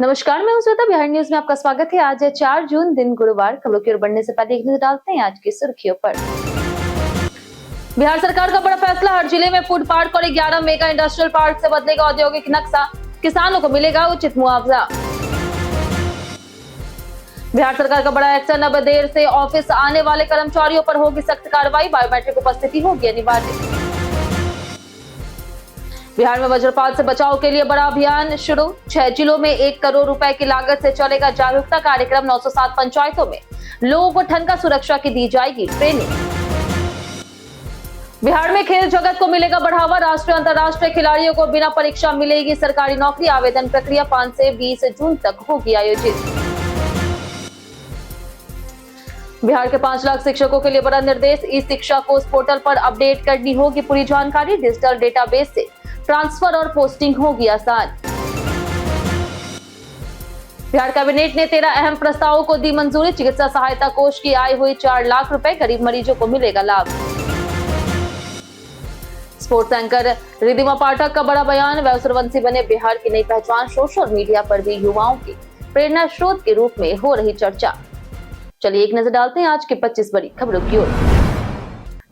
नमस्कार, मैं हूं श्वेता। बिहार न्यूज में आपका स्वागत है। आज है 4 जून, दिन गुरुवार। खबरों की ओर बढ़ने से पहले एक नजर डालते हैं आज की सुर्खियों पर। बिहार सरकार का बड़ा फैसला, हर जिले में फूड पार्क और 11 मेगा इंडस्ट्रियल पार्क से बदलेगा औद्योगिक नक्शा, किसानों को मिलेगा उचित मुआवजा। बिहार सरकार का बड़ा एक्शन, अब देर से ऑफिस आने वाले कर्मचारियों पर होगी सख्त कार्रवाई, बायोमेट्रिक उपस्थिति होगी अनिवार्य। बिहार में वज्रपात से बचाव के लिए बड़ा अभियान शुरू, 6 जिलों में 1 करोड़ रुपए की लागत से चलेगा जागरूकता कार्यक्रम। 907 पंचायतों में लोगों को ठनका सुरक्षा की दी जाएगी ट्रेनिंग। बिहार में खेल जगत को मिलेगा बढ़ावा, राष्ट्रीय अंतर्राष्ट्रीय खिलाड़ियों को बिना परीक्षा मिलेगी सरकारी नौकरी। आवेदन प्रक्रिया 5 से 20 जून तक होगी आयोजित। बिहार के 5 लाख शिक्षकों के लिए बड़ा निर्देश, ई शिक्षा कोर्स पोर्टल पर अपडेट करनी होगी पूरी जानकारी। डिजिटल डेटाबेस से ट्रांसफर और पोस्टिंग होगी आसान। बिहार कैबिनेट ने 13 अहम प्रस्तावों को दी मंजूरी, चिकित्सा सहायता कोष की आय हुई 4 लाख रुपए, गरीब मरीजों को मिलेगा लाभ। स्पोर्ट्स एंकर रिद्धिमा पाठक का बड़ा बयान, वैभव सूर्यवंशी बने बिहार की नई पहचान। सोशल मीडिया पर भी युवाओं की प्रेरणा स्रोत के रूप में हो रही चर्चा। चलिए एक नजर डालते हैं आज की 25 बड़ी खबरों की ओर।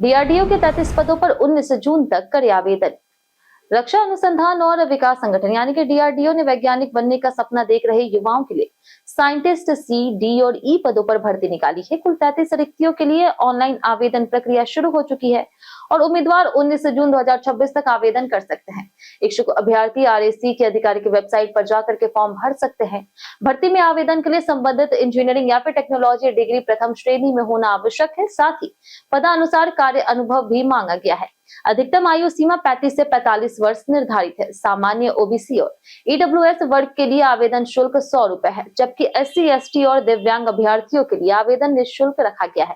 डीआरडीओ के 33 पदों पर 19 जून तक करे आवेदन। रक्षा अनुसंधान और विकास संगठन यानी कि डीआरडीओ ने वैज्ञानिक बनने का सपना देख रहे युवाओं के लिए साइंटिस्ट सी, डी और ई पदों पर भर्ती निकाली है। कुल 33 रिक्तियों के लिए ऑनलाइन आवेदन प्रक्रिया शुरू हो चुकी है और उम्मीदवार 19 जून 2026 तक आवेदन कर सकते हैं। इच्छुक अभ्यर्थी आरएससी की आधिकारिक वेबसाइट पर जाकर के फॉर्म भर सकते हैं। भर्ती में आवेदन के लिए संबंधित इंजीनियरिंग या फिर टेक्नोलॉजी डिग्री प्रथम श्रेणी में होना आवश्यक है। साथ ही पदानुसार कार्य अनुभव भी मांगा गया है। अधिकतम आयु सीमा 35 से 45 वर्ष निर्धारित है। सामान्य, ओबीसी और ईडब्ल्यूएस वर्ग के लिए आवेदन शुल्क 100 रुपए है, जबकि एससी, एसटी और दिव्यांग अभ्यर्थियों के लिए आवेदन निःशुल्क रखा गया है।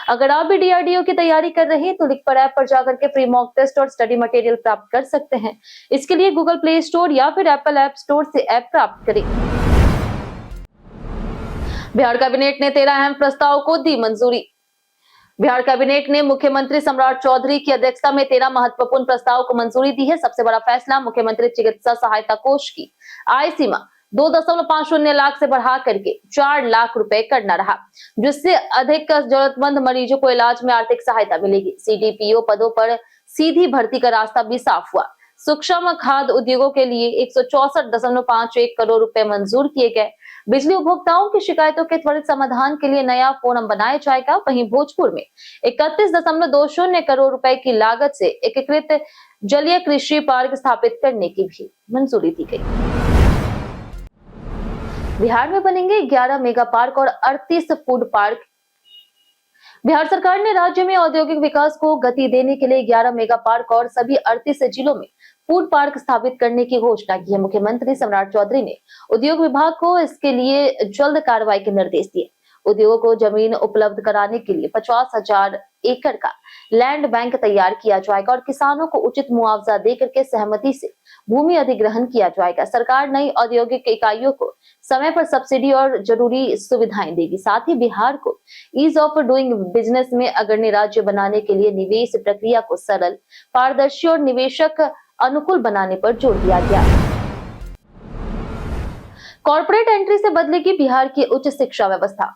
अगर आप भी डीआरडीओ की तैयारी कर रहे हैं तो लिंक पर ऐप पर जाकर के फ्री मॉक टेस्ट और स्टडी मटेरियल प्राप्त कर सकते हैं। इसके लिए गूगल प्ले स्टोर या फिर एप्पल ऐप स्टोर से ऐप प्राप्त करें। बिहार कैबिनेट ने 13 अहम प्रस्ताव को दी मंजूरी। बिहार कैबिनेट ने मुख्यमंत्री सम्राट चौधरी की अध्यक्षता में 13 महत्वपूर्ण प्रस्ताव को मंजूरी दी है। सबसे बड़ा फैसला, मुख्यमंत्री चिकित्सा सहायता कोष की आय सीमा 2.50 लाख से बढ़ा करके 4 लाख रुपए करना रहा, जिससे अधिक जरूरतमंद मरीजों को इलाज में आर्थिक सहायता मिलेगी। सीडीपीओ पदों पर सीधी भर्ती का रास्ता भी साफ हुआ। सूक्ष्म खाद्य उद्योगों के लिए 164.51 करोड़ रुपए मंजूर किए गए। बिजली उपभोक्ताओं की शिकायतों के त्वरित समाधान के लिए नया फोरम बनाया जाएगा। वहीं भोजपुर में 31.20 करोड़ रुपए की लागत से एकीकृत जलीय कृषि पार्क स्थापित करने की भी मंजूरी दी गई। बिहार में बनेंगे 11 मेगा पार्क और 38 फूड पार्क। बिहार सरकार ने राज्य में औद्योगिक विकास को गति देने के लिए 11 मेगा पार्क और सभी 38 जिलों में फूड पार्क स्थापित करने की घोषणा की है। मुख्यमंत्री सम्राट चौधरी ने उद्योग विभाग को इसके लिए जल्द कार्रवाई के निर्देश दिए। उद्योगों को जमीन उपलब्ध कराने के लिए 50,000 एकड़ का लैंड बैंक तैयार किया जाएगा और किसानों को उचित मुआवजा देकर के सहमति से भूमि अधिग्रहण किया जाएगा। सरकार नई औद्योगिक इकाइयों को समय पर सब्सिडी और जरूरी सुविधाएं देगी। साथ ही बिहार को ईज ऑफ डूइंग बिजनेस में अग्रणी राज्य बनाने के लिए निवेश प्रक्रिया को सरल, पारदर्शी और निवेशक अनुकूल बनाने पर जोर दिया गया। कॉर्पोरेट एंट्री से बदलेगी बिहार की उच्च शिक्षा व्यवस्था।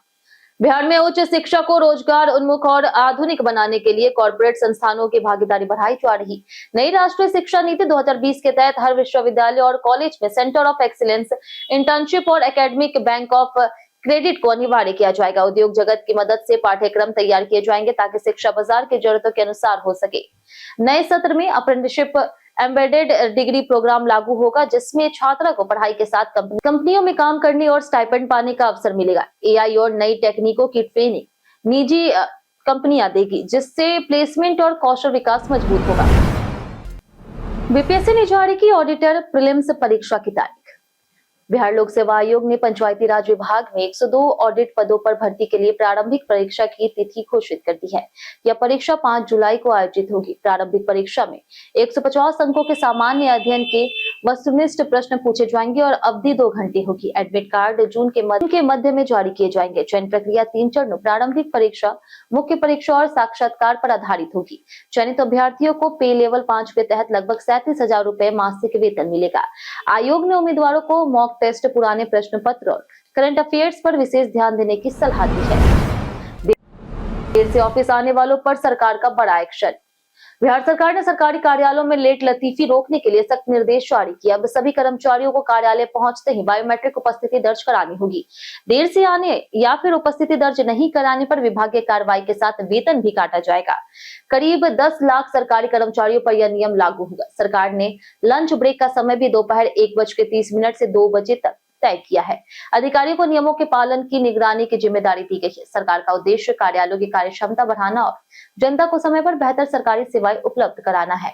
बिहार में उच्च शिक्षा को रोजगार उन्मुख और आधुनिक बनाने के लिए कॉर्पोरेट संस्थानों की भागीदारी बढ़ाई जा रही। नई राष्ट्रीय शिक्षा नीति 2020 के तहत हर विश्वविद्यालय और कॉलेज में सेंटर ऑफ एक्सीलेंस, इंटर्नशिप और एकेडमिक बैंक ऑफ क्रेडिट को अनिवार्य किया जाएगा। उद्योग जगत की मदद से पाठ्यक्रम तैयार किए जाएंगे ताकि शिक्षा बाजार की जरूरतों के अनुसार हो सके। नए सत्र में अप्रेंटिसशिप एम्बेडेड डिग्री प्रोग्राम लागू होगा, जिसमें छात्रा को पढ़ाई के साथ कंपनियों में काम करने और स्टाइपेंड पाने का अवसर मिलेगा। एआई और नई टेक्निकों की ट्रेनिंग निजी कंपनियां देगी, जिससे प्लेसमेंट और कौशल विकास मजबूत होगा। बीपीएससी ने जारी की ऑडिटर प्रीलिम्स परीक्षा की तारीख। बिहार लोक सेवा आयोग ने पंचायती राज विभाग में 102 ऑडिट पदों पर भर्ती के लिए प्रारंभिक परीक्षा की तिथि घोषित कर दी है। यह परीक्षा 5 जुलाई को आयोजित होगी। प्रारंभिक परीक्षा में 150 अंकों के सामान्य अध्ययन के वस्तुनिष्ठ प्रश्न पूछे जाएंगे और अवधि 2 घंटे होगी। एडमिट कार्ड जून के मध्य में जारी किए जाएंगे। चयन प्रक्रिया 3 चरणों प्रारंभिक परीक्षा, मुख्य परीक्षा और साक्षात्कार पर आधारित होगी। चयनित अभ्यर्थियों को पे लेवल 5 के तहत लगभग 37,000 रुपए मासिक वेतन मिलेगा। आयोग ने उम्मीदवारों को मॉक टेस्ट, पुराने प्रश्न पत्र और करंट अफेयर्स पर विशेष ध्यान देने की सलाह दी है। देर से ऑफिस आने वालों पर सरकार का बड़ा एक्शन। बिहार सरकार ने सरकारी कार्यालयों में लेट लतीफी रोकने के लिए सख्त निर्देश जारी किया। अब सभी कर्मचारियों को कार्यालय पहुंचते ही बायोमेट्रिक उपस्थिति दर्ज करानी होगी। देर से आने या फिर उपस्थिति दर्ज नहीं कराने पर विभागीय कार्रवाई के साथ वेतन भी काटा जाएगा। करीब 10 लाख सरकारी कर्मचारियों पर यह नियम लागू होगा। सरकार ने लंच ब्रेक का समय भी दोपहर 1:30 से 2 बजे तक तय किया है। अधिकारियों को नियमों के पालन की निगरानी की जिम्मेदारी दी गई है। सरकार का उद्देश्य कार्यालयों की कार्य क्षमता बढ़ाना और जनता को समय पर बेहतर सरकारी सेवाएं उपलब्ध कराना है।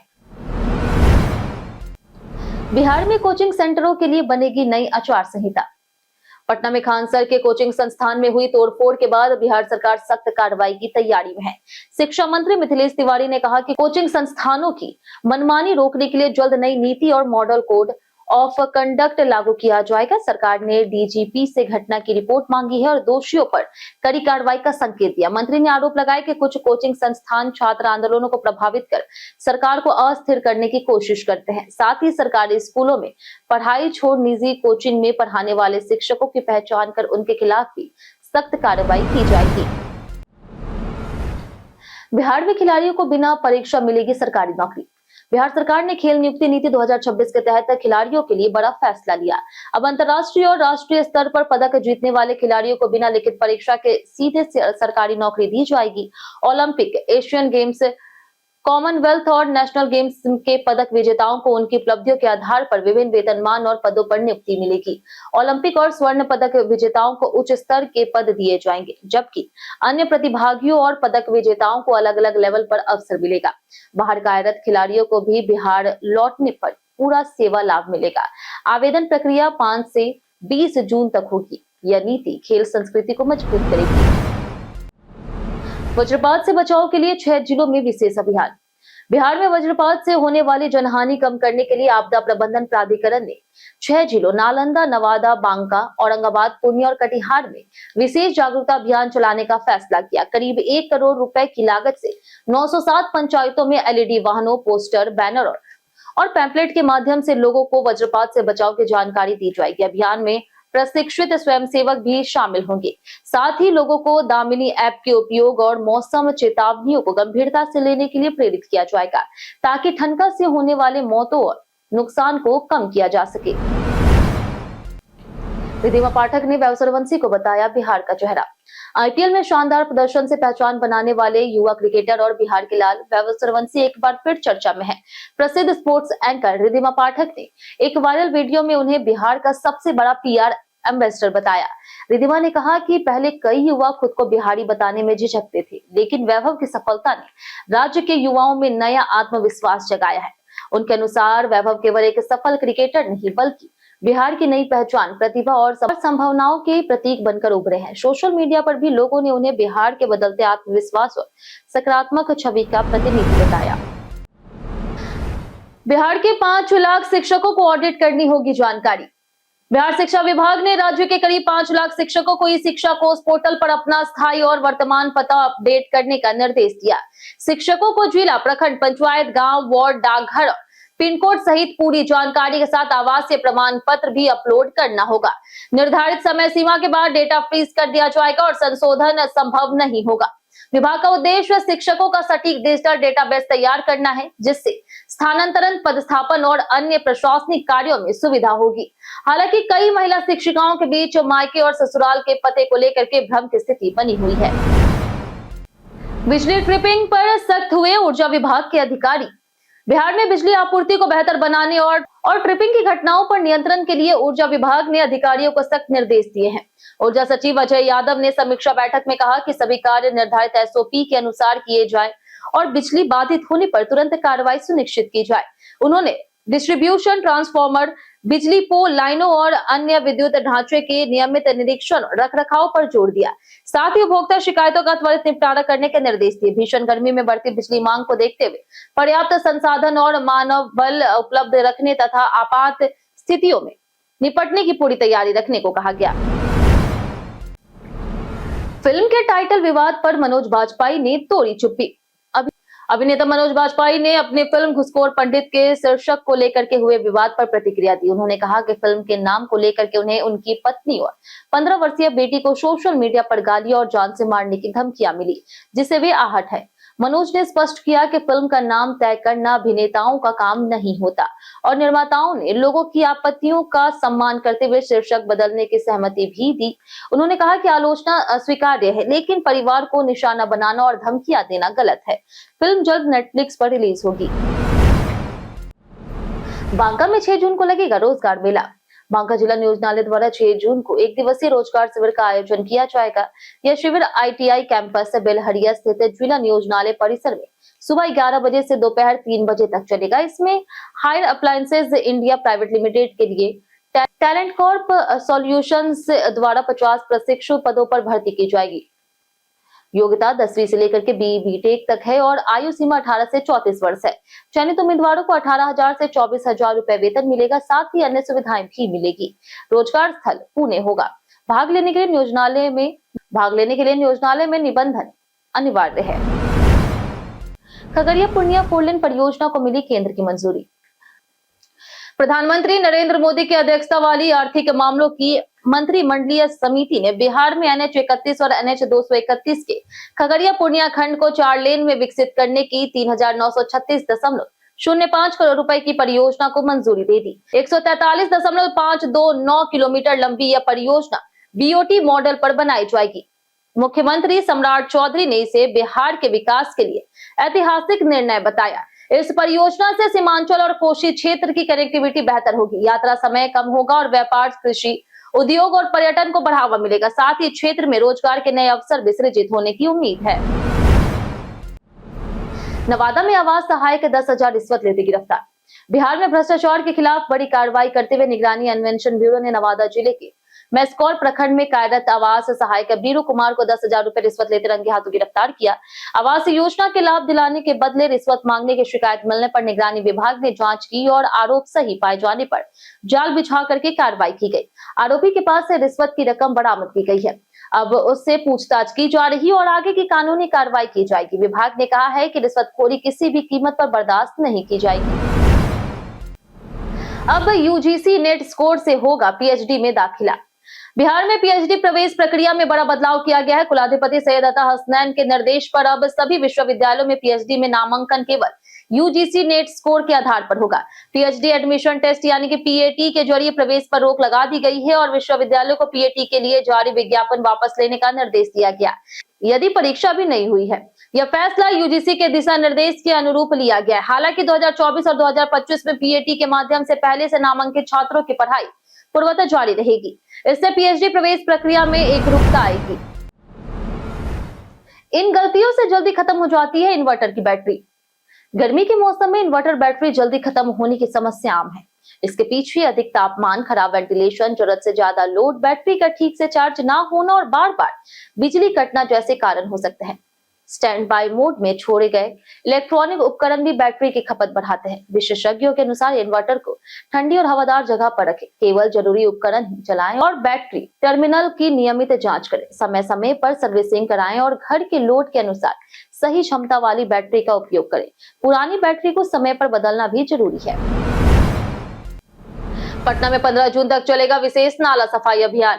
बिहार में कोचिंग सेंटरों के लिए बनेगी नई आचार संहिता। पटना में खान सर के कोचिंग संस्थान में हुई तोड़फोड़ के बाद बिहार सरकार सख्त कार्रवाई की तैयारी में है। शिक्षा मंत्री मिथिलेश तिवारी ने कहा कि कोचिंग संस्थानों की मनमानी रोकने के लिए जल्द नई नीति और मॉडल कोड ऑफ कंडक्ट लागू किया जाएगा। सरकार ने डीजीपी से घटना की रिपोर्ट मांगी है और दोषियों पर कड़ी कार्रवाई का संकेत दिया। मंत्री ने आरोप लगाया कि कुछ कोचिंग संस्थान छात्र आंदोलनों को प्रभावित कर सरकार को अस्थिर करने की कोशिश करते हैं। साथ ही सरकारी स्कूलों में पढ़ाई छोड़ निजी कोचिंग में पढ़ाने वाले शिक्षकों की पहचान कर उनके खिलाफ भी सख्त कार्रवाई की जाएगी। बिहार में खिलाड़ियों को बिना परीक्षा मिलेगी सरकारी नौकरी। बिहार सरकार ने खेल नियुक्ति नीति 2026 के तहत खिलाड़ियों के लिए बड़ा फैसला लिया। अब अंतर्राष्ट्रीय और राष्ट्रीय स्तर पर पदक जीतने वाले खिलाड़ियों को बिना लिखित परीक्षा के सीधे सरकारी नौकरी दी जाएगी। ओलंपिक, एशियन गेम्स, कॉमनवेल्थ और नेशनल गेम्स के पदक विजेताओं को उनकी उपलब्धियों के आधार पर विभिन्न वेतनमान और पदों पर नियुक्ति मिलेगी। ओलंपिक और स्वर्ण पदक विजेताओं को उच्च स्तर के पद दिए जाएंगे, जबकि अन्य प्रतिभागियों और पदक विजेताओं को अलग अलग लेवल पर अवसर मिलेगा। बाहर कार्यरत खिलाड़ियों को भी बिहार लौटने पर पूरा सेवा लाभ मिलेगा। आवेदन प्रक्रिया 5 से 20 जून तक होगी। यह नीति खेल संस्कृति को मजबूत करेगी। वज्रपात से बचाव के लिए 6 जिलों में विशेष अभियान। बिहार में वज्रपात से होने वाली जनहानि कम करने के लिए आपदा प्रबंधन प्राधिकरण ने 6 जिलों नालंदा, नवादा, बांका, औरंगाबाद, पूर्णिया और कटिहार में विशेष जागरूकता अभियान चलाने का फैसला किया। करीब 1 करोड़ रुपए की लागत से 907 पंचायतों में एलईडी वाहनों, पोस्टर, बैनर और पैम्पलेट के माध्यम से लोगों को वज्रपात से बचाव की जानकारी दी जाएगी। अभियान में प्रशिक्षित स्वयंसेवक भी शामिल होंगे। साथ ही लोगों को दामिनी ऐप के उपयोग और मौसम चेतावनियों को गंभीरता से लेने के लिए प्रेरित किया जाएगा, ताकि ठनका से होने वाले मौतों और नुकसान को कम किया जा सके। रिद्धिमा पाठक ने वैभव सूर्यवंशी को बताया बिहार का चेहरा। आईपीएल में शानदार प्रदर्शन से पहचान बनाने वाले युवा क्रिकेटर और बिहार के लाल वैभव सूर्यवंशी एक बार फिर चर्चा में है। प्रसिद्ध स्पोर्ट्स एंकर रिद्धिमा पाठक ने एक वायरल वीडियो में उन्हें बिहार का सबसे बड़ा पीआर एम्बेसडर बताया। रिद्धिमा ने कहा कि पहले कई युवा खुद को बिहारी बताने में झिझकते थे, लेकिन वैभव की सफलता ने राज्य के युवाओं में नया आत्मविश्वास जगाया है। उनके अनुसार वैभव केवल एक सफल क्रिकेटर नहीं, बल्कि बिहार की नई पहचान, प्रतिभा और संभावनाओं के प्रतीक बनकर उभरे हैं। सोशल मीडिया पर भी लोगों ने उन्हें बिहार के बदलते आत्मविश्वास और सकारात्मक छवि का प्रतिनिधि बताया। बिहार के 5 लाख शिक्षकों को ऑडिट करनी होगी जानकारी। बिहार शिक्षा विभाग ने राज्य के करीब 5 लाख शिक्षकों को ई शिक्षा कोष पोर्टल पर अपना स्थायी और वर्तमान पता अपडेट करने का निर्देश दिया। शिक्षकों को जिला, प्रखंड, पंचायत, गांव, वार्ड, डाकघर, पिन कोड सहित पूरी जानकारी के साथ आवासीय प्रमाण पत्र भी अपलोड करना होगा। निर्धारित समय सीमा के बाद डेटा फ्रीज कर दिया जाएगा और संशोधन संभव नहीं होगा। विभाग का उद्देश्य शिक्षकों का सटीक डिजिटल डेटाबेस तैयार करना है, जिससे स्थानांतरण, पदस्थापन और अन्य प्रशासनिक कार्यों में सुविधा होगी। हालांकि कई महिला शिक्षिकाओं के बीच मायके और ससुराल के पते को लेकर के भ्रम की स्थिति बनी हुई है। बिजली ट्रिपिंग पर सख्त हुए ऊर्जा विभाग के अधिकारी। बिहार में बिजली आपूर्ति को बेहतर बनाने और ट्रिपिंग की घटनाओं पर नियंत्रण के लिए ऊर्जा विभाग ने अधिकारियों को सख्त निर्देश दिए हैं। ऊर्जा सचिव अजय यादव ने समीक्षा बैठक में कहा कि सभी कार्य निर्धारित एसओपी के अनुसार किए जाएं और बिजली बाधित होने पर तुरंत कार्रवाई सुनिश्चित की जाए। उन्होंने डिस्ट्रीब्यूशन ट्रांसफार्मर, बिजली पोल लाइनों और अन्य विद्युत ढांचे के नियमित निरीक्षण और रखरखाव पर जोर दिया। साथ ही उपभोक्ता शिकायतों का त्वरित निपटारा करने के निर्देश दिए। भीषण गर्मी में बढ़ती बिजली मांग को देखते हुए पर्याप्त संसाधन और मानव बल उपलब्ध रखने तथा आपात स्थितियों में निपटने की पूरी तैयारी रखने को कहा गया। फिल्म के टाइटल विवाद पर मनोज बाजपेयी ने तोड़ी चुप्पी। अभिनेता मनोज बाजपेयी ने अपनी फिल्म घुसखोर पंडित के शीर्षक को लेकर के हुए विवाद पर प्रतिक्रिया दी। उन्होंने कहा कि फिल्म के नाम को लेकर के उन्हें उनकी पत्नी और 15 वर्षीय बेटी को सोशल मीडिया पर गालियां और जान से मारने की धमकियां मिली, जिससे वे आहत है। मनोज ने स्पष्ट किया कि फिल्म का नाम तय करना अभिनेताओं का काम नहीं होता और निर्माताओं ने लोगों की आपत्तियों का सम्मान करते हुए शीर्षक बदलने की सहमति भी दी। उन्होंने कहा कि आलोचना अस्वीकार्य है, लेकिन परिवार को निशाना बनाना और धमकियां देना गलत है। फिल्म जल्द नेटफ्लिक्स पर रिलीज होगी। बांका में 6 जून को लगेगा रोजगार मेला। बांका जिला नियोजनालय द्वारा 6 जून को एक दिवसीय रोजगार शिविर का आयोजन किया जाएगा। यह शिविर ITI कैंपस बेलहरिया स्थित जिला नियोजनालय परिसर में सुबह 11 बजे से दोपहर 3 बजे तक चलेगा। इसमें Haier appliances India private limited के लिए टैलेंट कॉर्प सॉल्यूशंस द्वारा 50 प्रशिक्षु पदों पर भर्ती की जाएगी। योग्यता 10वीं से लेकर के BTech तक है और आयु सीमा 18 से 34 वर्ष है। चयनित उम्मीदवारों को 18,000 से 24,000 रुपए वेतन मिलेगा, साथ ही अन्य सुविधाएं भी मिलेगी। रोजगार स्थल पुणे होगा। भाग लेने के लिए नियोजनालय में निबंधन अनिवार्य है। खगड़िया पूर्णिया 4 लेन परियोजना को मिली केंद्र की मंजूरी। प्रधानमंत्री नरेंद्र मोदी की अध्यक्षता वाली आर्थिक मामलों की मंत्रिमंडलीय समिति ने बिहार में NH 31 और NH 231 के खगड़िया पूर्णिया खंड को 4 लेन में विकसित करने की 3,936.05 करोड़ रुपए की परियोजना को मंजूरी दे दी। 143.529 किलोमीटर लंबी यह परियोजना BOT मॉडल पर बनाई जाएगी। मुख्यमंत्री सम्राट चौधरी ने इसे बिहार के विकास के लिए ऐतिहासिक निर्णय बताया। इस परियोजना से सीमांचल और कोशी क्षेत्र की कनेक्टिविटी बेहतर होगी, यात्रा समय कम होगा और व्यापार, कृषि, उद्योग और पर्यटन को बढ़ावा मिलेगा। साथ ही क्षेत्र में रोजगार के नए अवसर भी सृजित होने की उम्मीद है। नवादा में आवास सहायक 10,000 रिश्वत लेते गिरफ्तार। बिहार में भ्रष्टाचार के खिलाफ बड़ी कार्रवाई करते हुए निगरानी अन्वेषण ब्यूरो ने नवादा जिले के मैस्कौर प्रखंड में कार्यरत आवास सहायक बीरू कुमार को 10,000 रुपए रिश्वत लेते रंगे हाथों गिरफ्तार किया। आवास योजना के लाभ दिलाने के बदले रिश्वत मांगने की शिकायत मिलने पर निगरानी विभाग ने जांच की और आरोप सही पाए जाने पर जाल बिछा करके कार्रवाई की गई। आरोपी के पास से रिश्वत की रकम बरामद की गई है। अब उससे पूछताछ की जा रही और आगे की कानूनी कार्रवाई की जाएगी। विभाग ने कहा है कि रिश्वतखोरी किसी भी कीमत पर बर्दाश्त नहीं की जाएगी। अब UGC नेट स्कोर से होगा PhD में दाखिला। बिहार में PhD प्रवेश प्रक्रिया में बड़ा बदलाव किया गया है। कुलाधिपति सैयद अता हसनैन के निर्देश पर अब सभी विश्वविद्यालयों में PhD में नामांकन केवल UGC नेट स्कोर के आधार पर होगा। PhD एडमिशन टेस्ट यानी कि PAT के जरिए प्रवेश पर रोक लगा दी गई है और विश्वविद्यालयों को PAT के लिए जारी विज्ञापन वापस लेने का निर्देश दिया गया यदि परीक्षा भी नहीं हुई है। यह फैसला UGC के दिशा निर्देश के अनुरूप लिया गया है। हालांकि 2024 और 2025 में PAT के माध्यम से पहले से नामांकित छात्रों की पढ़ाई पूर्वतः जारी रहेगी। इससे PhD प्रवेश प्रक्रिया में एकरूपता आएगी। इन गलतियों से जल्दी खत्म हो जाती है इन्वर्टर की बैटरी। गर्मी के मौसम में इन्वर्टर बैटरी जल्दी खत्म होने की समस्या आम है। इसके पीछे अधिक तापमान, खराब वेंटिलेशन, जरूरत से ज्यादा लोड, बैटरी का ठीक से चार्ज ना होना और बार बार बिजली कटना जैसे कारण हो सकते हैं। स्टैंड बाय मोड में छोड़े गए इलेक्ट्रॉनिक उपकरण भी बैटरी की खपत बढ़ाते हैं। विशेषज्ञों के अनुसार इन्वर्टर को ठंडी और हवादार जगह पर रखें, केवल जरूरी उपकरण ही चलाएं और बैटरी टर्मिनल की नियमित जांच करें। समय समय पर सर्विसिंग कराएं और घर के लोड के अनुसार सही क्षमता वाली बैटरी का उपयोग करें। पुरानी बैटरी को समय पर बदलना भी जरूरी है। पटना में 15 जून तक चलेगा विशेष नाला सफाई अभियान।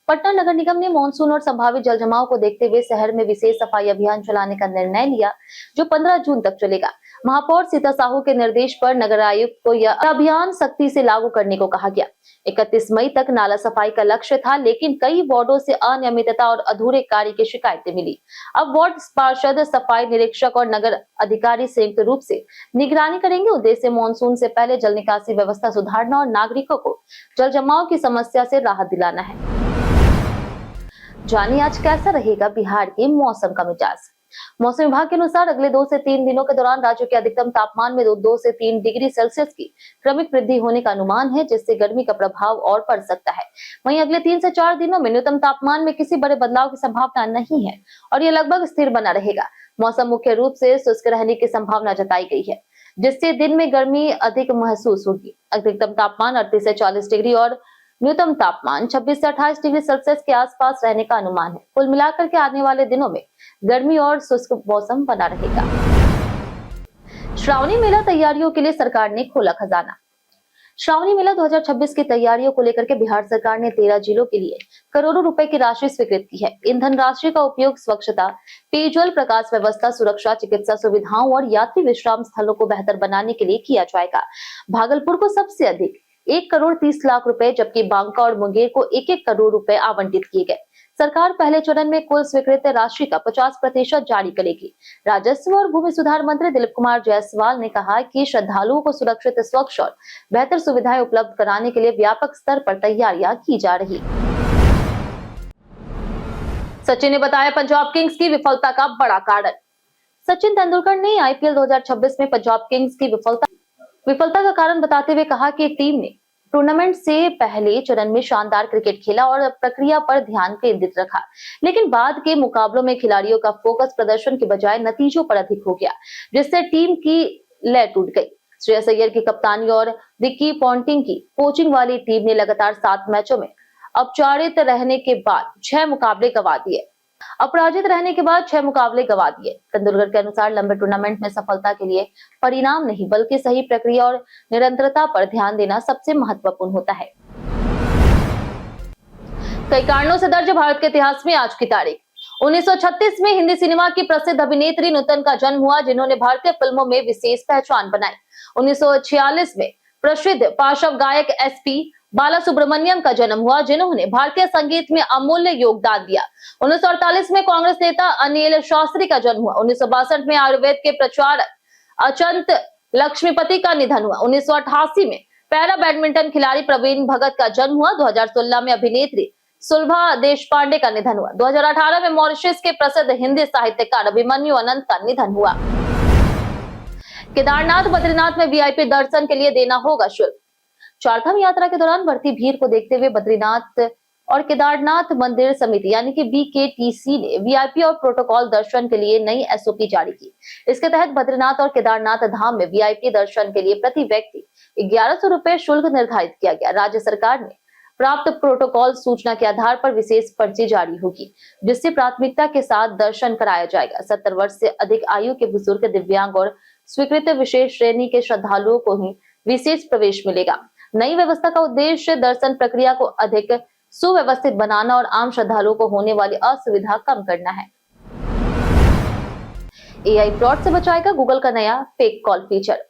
पटना नगर निगम ने मानसून और संभावित जल जमाव को देखते हुए शहर में विशेष सफाई अभियान चलाने का निर्णय लिया, जो 15 जून तक चलेगा। महापौर सीता साहू के निर्देश पर नगर आयुक्त को यह अभियान सख्ती से लागू करने को कहा गया। 31 मई तक नाला सफाई का लक्ष्य था, लेकिन कई वार्डों से अनियमितता और अधूरे कार्य की शिकायतें मिली। अब वार्ड पार्षद, सफाई निरीक्षक और नगर अधिकारी संयुक्त रूप से निगरानी करेंगे। उद्देश्य मानसून से पहले जल निकासी व्यवस्था सुधारना और नागरिकों को जल जमाव की समस्या से राहत दिलाना है। जानिए आज कैसा रहेगा बिहार के मौसम का मिजाज। मौसम विभाग के अनुसार अगले 2 से 3 दिनों के दौरान राज्य के अधिकतम तापमान में 2 से 3 डिग्री सेल्सियस की क्रमिक वृद्धि होने का अनुमान है, जिससे गर्मी का प्रभाव और बढ़ सकता है। वहीं अगले 3 से 4 दिनों में न्यूनतम तापमान में किसी बड़े बदलाव की संभावना नहीं है और यह लगभग स्थिर बना रहेगा। मौसम मुख्य रूप से शुष्क रहने की संभावना जताई गई है, जिससे दिन में गर्मी अधिक महसूस होगी। अधिकतम तापमान 38 से 40 डिग्री और न्यूनतम तापमान 26 से 28 डिग्री सेल्सियस के आसपास रहने का अनुमान है। कुल मिलाकर के आने वाले दिनों में गर्मी और शुष्क मौसम बना रहेगा। श्रावणी मेला तैयारियों के लिए सरकार ने खोला खजाना। श्रावणी मेला 2026 की तैयारियों को लेकर के बिहार सरकार ने 13 जिलों के लिए करोड़ों रुपए की राशि स्वीकृत की है। इन धनराशि का उपयोग स्वच्छता, पेयजल, प्रकाश व्यवस्था, सुरक्षा, चिकित्सा सुविधाओं और यात्री विश्राम स्थलों को बेहतर बनाने के लिए किया जाएगा। भागलपुर को सबसे अधिक 1,30,00,000 रुपए, जबकि बांका और मुंगेर को 1-1 करोड़ रुपए आवंटित किए गए। सरकार पहले चरण में कुल स्वीकृत राशि का 50% जारी करेगी। राजस्व और भूमि सुधार मंत्री दिलीप कुमार जायसवाल ने कहा कि श्रद्धालुओं को सुरक्षित, स्वच्छ और बेहतर सुविधाएं उपलब्ध कराने के लिए व्यापक स्तर पर तैयारियां की जा रही। सचिन ने बताया पंजाब किंग्स की विफलता का बड़ा कारण। सचिन तेंदुलकर ने आईपीएल 2026 में पंजाब किंग्स की विफलता का कारण बताते हुए कहा कि टीम ने टूर्नामेंट से पहले चरण में शानदार क्रिकेट खेला और प्रक्रिया पर ध्यान केंद्रित रखा, लेकिन बाद के मुकाबलों में खिलाड़ियों का फोकस प्रदर्शन के बजाय नतीजों पर अधिक हो गया, जिससे टीम की लय टूट गई। श्रेयस अय्यर की कप्तानी और रिकी पॉन्टिंग की कोचिंग वाली टीम ने लगातार 7 मैचों में अपराजित रहने के बाद 6 मुकाबले गंवा दिए। तेंदुलकर के अनुसार लंबे टूर्नामेंट में सफलता के लिए परिणाम नहीं, बल्कि सही प्रक्रिया और निरंतरता पर ध्यान देना सबसे महत्वपूर्ण होता है। कई कारणों से दर्ज भारत के इतिहास में आज की तारीख। 1936 में हिंदी सिनेमा की प्रसिद्ध अभिनेत्री नूतन का जन्म हुआ, जिन्होंने भारतीय फिल्मों में विशेष पहचान बनाई। 1946 में प्रसिद्ध पार्श्व गायक एसपी बालासुब्रमण्यम का जन्म हुआ, जिन्होंने भारतीय संगीत में अमूल्य योगदान दिया। 1948 में कांग्रेस नेता अनिल शास्त्री का जन्म हुआ। 1962 में आयुर्वेद के प्रचारक अचंत लक्ष्मीपति का निधन हुआ। 1988 में पैरा बैडमिंटन खिलाड़ी प्रवीण भगत का जन्म हुआ। 2016 में अभिनेत्री सुलभा देशपांडे का निधन हुआ। 2018 में मॉरिशस के प्रसिद्ध हिंदी साहित्यकार अभिमन्यु अनंत का निधन हुआ। केदारनाथ बद्रीनाथ में वीआईपी दर्शन के लिए देना होगा शुल्क। चारधाम यात्रा के दौरान बढ़ती भीड़ को देखते हुए बद्रीनाथ और केदारनाथ मंदिर समिति यानी कि बीकेटीसी ने वीआईपी और प्रोटोकॉल दर्शन के लिए नई एसओपी जारी की। इसके तहत बद्रीनाथ और केदारनाथ धाम में वीआईपी दर्शन के लिए प्रति व्यक्ति 1100 रुपए शुल्क निर्धारित किया गया। राज्य सरकार ने प्राप्त प्रोटोकॉल सूचना के आधार पर विशेष पर्ची जारी होगी, जिससे प्राथमिकता के साथ दर्शन कराया जाएगा। 70 वर्ष से अधिक आयु के बुजुर्ग, दिव्यांग और स्वीकृत विशेष श्रेणी के श्रद्धालुओं को ही विशेष प्रवेश मिलेगा। नई व्यवस्था का उद्देश्य दर्शन प्रक्रिया को अधिक सुव्यवस्थित बनाना और आम श्रद्धालुओं को होने वाली असुविधा कम करना है। एआई फ्रॉड से बचाएगा गूगल का नया फेक कॉल फीचर।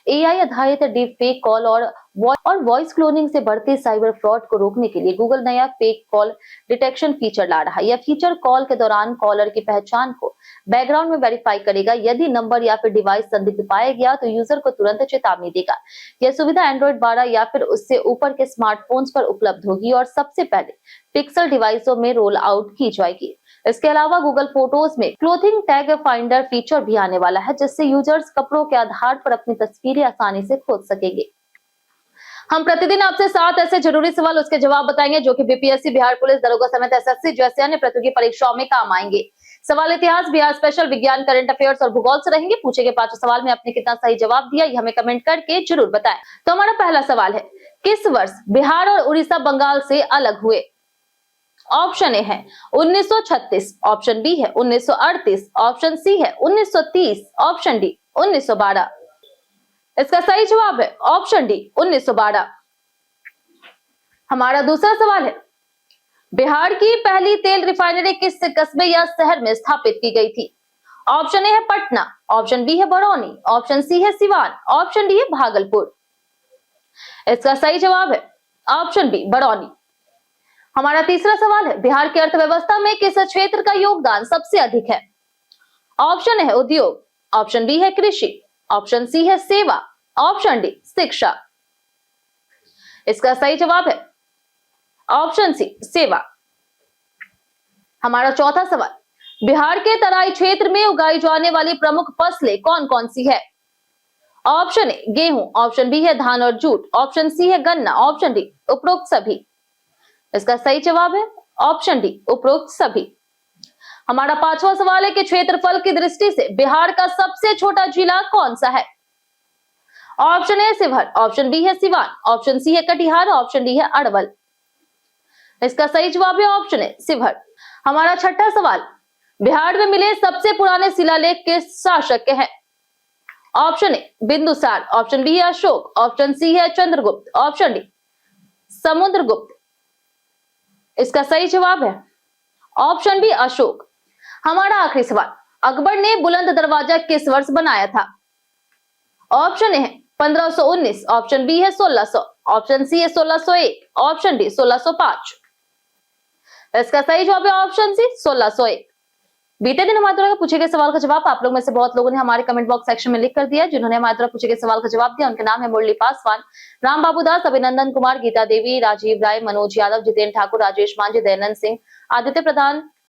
एआई आधारित डीप फेक कॉल और वॉइस क्लोनिंग से बढ़ते साइबर फ्रॉड को रोकने के लिए गूगल नया फेक कॉल डिटेक्शन फीचर ला रहा है। यह फीचर कॉल के दौरान कॉलर की पहचान को बैकग्राउंड में वेरीफाई करेगा। यदि नंबर या फिर डिवाइस संदिग्ध पाया गया तो यूजर को तुरंत चेतावनी देगा। यह सुविधा एंड्रॉइड 12 या फिर उससे ऊपर के स्मार्टफोन्स पर उपलब्ध होगी और सबसे पहले पिक्सल डिवाइसों में रोल आउट की जाएगी। इसके अलावा गूगल फोटोज में क्लोथिंग टैग फाइंडर फीचर भी आने वाला है, जिससे यूजर्स कपड़ों के आधार पर अपनी तस्वीरें आसानी से खोज सकेंगे। हम प्रतिदिन आपसे 7 ऐसे जरूरी सवाल उसके जवाब बताएंगे जो कि बीपीएससी, बिहार पुलिस दरोगा समेत एसएससी जैसे अन्य प्रतियोगी परीक्षाओं में काम आएंगे। सवाल इतिहास, बिहार स्पेशल, विज्ञान, करंट अफेयर्स और भूगोल से रहेंगे। पूछे गए 5 सवाल में आपने कितना सही जवाब दिया, ये हमें कमेंट करके जरूर बताएं। तो हमारा पहला सवाल है, किस वर्ष बिहार और उड़ीसा बंगाल से अलग हुए? ऑप्शन ए है 1936, ऑप्शन बी है 1938, ऑप्शन सी है 1930, ऑप्शन डी 1912। इसका सही जवाब है ऑप्शन डी 1912। हमारा दूसरा सवाल है, बिहार की पहली तेल रिफाइनरी किस कस्बे या शहर में स्थापित की गई थी? ऑप्शन ए है पटना, ऑप्शन बी है बरौनी, ऑप्शन सी है सिवान, ऑप्शन डी है भागलपुर। इसका सही जवाब है ऑप्शन बी बरौनी। हमारा तीसरा सवाल है, बिहार की अर्थव्यवस्था में किस क्षेत्र का योगदान सबसे अधिक है? ऑप्शन ए है उद्योग, ऑप्शन बी है कृषि, ऑप्शन सी है सेवा, ऑप्शन डी शिक्षा। इसका सही जवाब है ऑप्शन सी सेवा। हमारा चौथा सवाल, बिहार के तराई क्षेत्र में उगाई जाने वाली प्रमुख फसलें कौन कौन सी है? ऑप्शन ए गेहूं, ऑप्शन बी है धान और जूट, ऑप्शन सी है गन्ना, ऑप्शन डी उपरोक्त सभी। इसका सही जवाब है ऑप्शन डी उपरोक्त सभी। हमारा पांचवा सवाल है कि क्षेत्रफल की दृष्टि से बिहार का सबसे छोटा जिला कौन सा है? Option A Sheohar, option B है सिवान, ऑप्शन सी है कटिहार, ऑप्शन डी है अरवल। इसका सही जवाब है ऑप्शन ए शिवहर। हमारा छठा सवाल, बिहार में मिले सबसे पुराने शिलालेख किस शासक के हैं? Option A Bindusara, option B है अशोक, ऑप्शन सी है चंद्रगुप्त, ऑप्शन डी समुद्रगुप्त। इसका सही जवाब है ऑप्शन बी अशोक। हमारा आखिरी सवाल, अकबर ने बुलंद दरवाजा किस वर्ष बनाया था? ऑप्शन ए है 1519, ऑप्शन बी है 1600, ऑप्शन सी है 1601, ऑप्शन डी 1605। इसका सही जवाब है ऑप्शन सी 1601। बीते दिन हमारे द्वारा पूछे गए सवाल का जवाब आप लोग में से बहुत लोगों ने हमारे कमेंट बॉक्स सेक्शन में लिख कर दिया। जिन्होंने हमारे द्वारा पूछे गए सवाल का जवाब दिया उनके नाम है मुरली पासवान, राम बाबू दास, अभिनंदन कुमार, गीता देवी, राजीव राय, मनोज यादव, जितेंद्र ठाकुर, राजेश मांझी, दयानंद सिंह, आदित्य प्रधान,